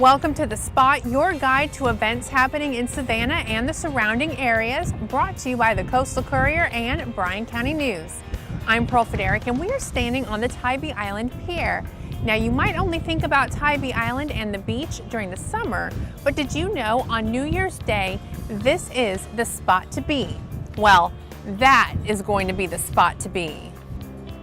Welcome to The Spot, your guide to events happening in Savannah and the surrounding areas, brought to you by the Coastal Courier and Bryan County News. I'm Pearl Fyderek, and we are standing on the Tybee Island Pier. Now, you might only think about Tybee Island and the beach during the summer, but did you know on New Year's Day, this is the spot to be? Well, that is going to be the spot to be.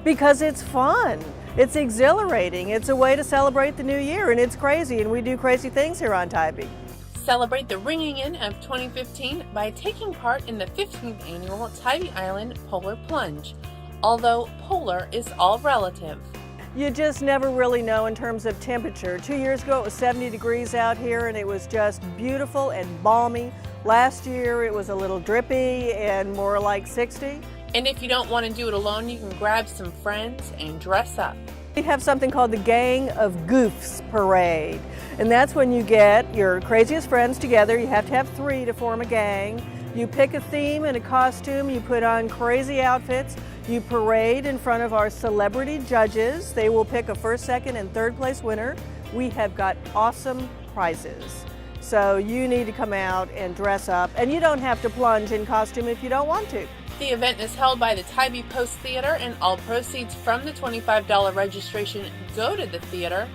Because it's fun. It's exhilarating. It's a way to celebrate the new year, and it's crazy, and we do crazy things here on Tybee. Celebrate the ringing in of 2015 by taking part in the 15th annual Tybee Island Polar Plunge, although polar is all relative. You just never really know in terms of temperature. 2 years ago it was 70 degrees out here and it was just beautiful and balmy. Last year it was a little drippy and more like 60. And if you don't want to do it alone, you can grab some friends and dress up. We have something called the Gang of Goofs Parade. And that's when you get your craziest friends together. You have to have 3 to form a gang. You pick a theme and a costume, you put on crazy outfits, you parade in front of our celebrity judges. They will pick a first, second, and third place winner. We have got awesome prizes. So you need to come out and dress up, and you don't have to plunge in costume if you don't want to. The event is held by the Tybee Post Theater, and all proceeds from the $25 registration go to the theater.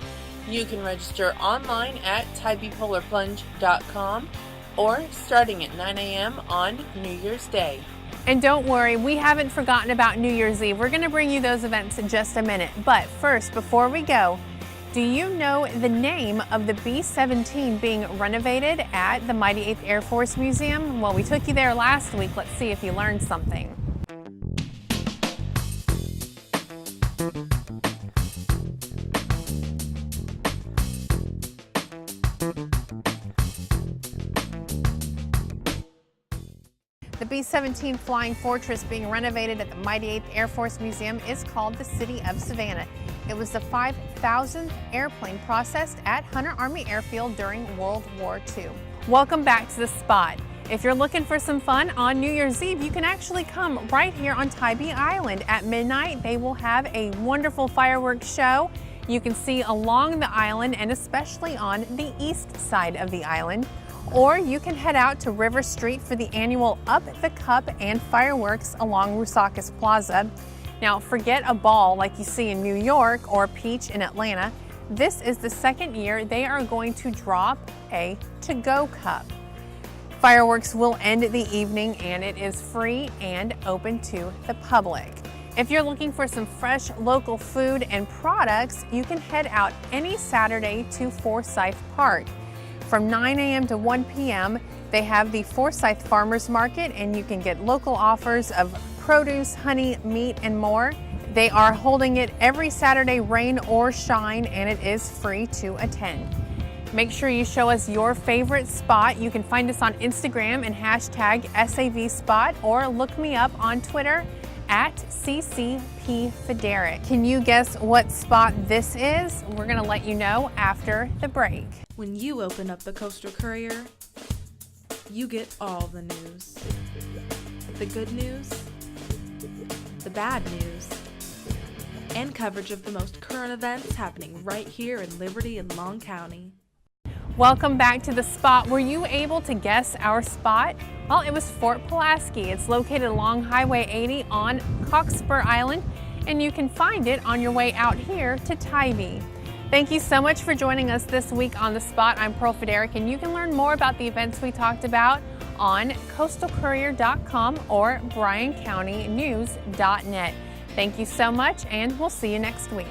You can register online at tybeepolarplunge.com or starting at 9 a.m. on New Year's Day. And don't worry, we haven't forgotten about New Year's Eve. We're going to bring you those events in just a minute. But first, before we go, do you know the name of the B-17 being renovated at the Mighty 8th Air Force Museum? Well, we took you there last week. Let's see if you learned something. The B-17 Flying Fortress being renovated at the Mighty 8th Air Force Museum is called the City of Savannah. It was the 5,000th airplane processed at Hunter Army Airfield during World War II. Welcome back to The Spot. If you're looking for some fun on New Year's Eve, you can actually come right here on Tybee Island. At midnight, they will have a wonderful fireworks show you can see along the island and especially on the east side of the island. Or you can head out to River Street for the annual Up the Cup and fireworks along Rusakis Plaza. Now, forget a ball like you see in New York or Peach in Atlanta. This is the second year they are going to drop a to-go cup. Fireworks will end the evening and it is free and open to the public. If you're looking for some fresh local food and products, you can head out any Saturday to Forsyth Park. From 9 a.m. to 1 p.m., they have the Forsyth Farmers Market, and you can get local offers of produce, honey, meat, and more. They are holding it every Saturday, rain or shine, and it is free to attend. Make sure you show us your favorite spot. You can find us on Instagram and hashtag SAVSpot, or look me up on Twitter at CCPFyderek. Can you guess what spot this is? We're gonna let you know after the break. When you open up the Coastal Courier, you get all the news. The good news, the bad news, and coverage of the most current events happening right here in Liberty and Long County. Welcome back to The Spot. Were you able to guess our spot? Well, it was Fort Pulaski. It's located along Highway 80 on Cockspur Island, and you can find it on your way out here to Tybee. Thank you so much for joining us this week on The Spot. I'm Pearl Fyderek, and you can learn more about the events we talked about on coastalcourier.com or bryancountynews.net. Thank you so much, and we'll see you next week.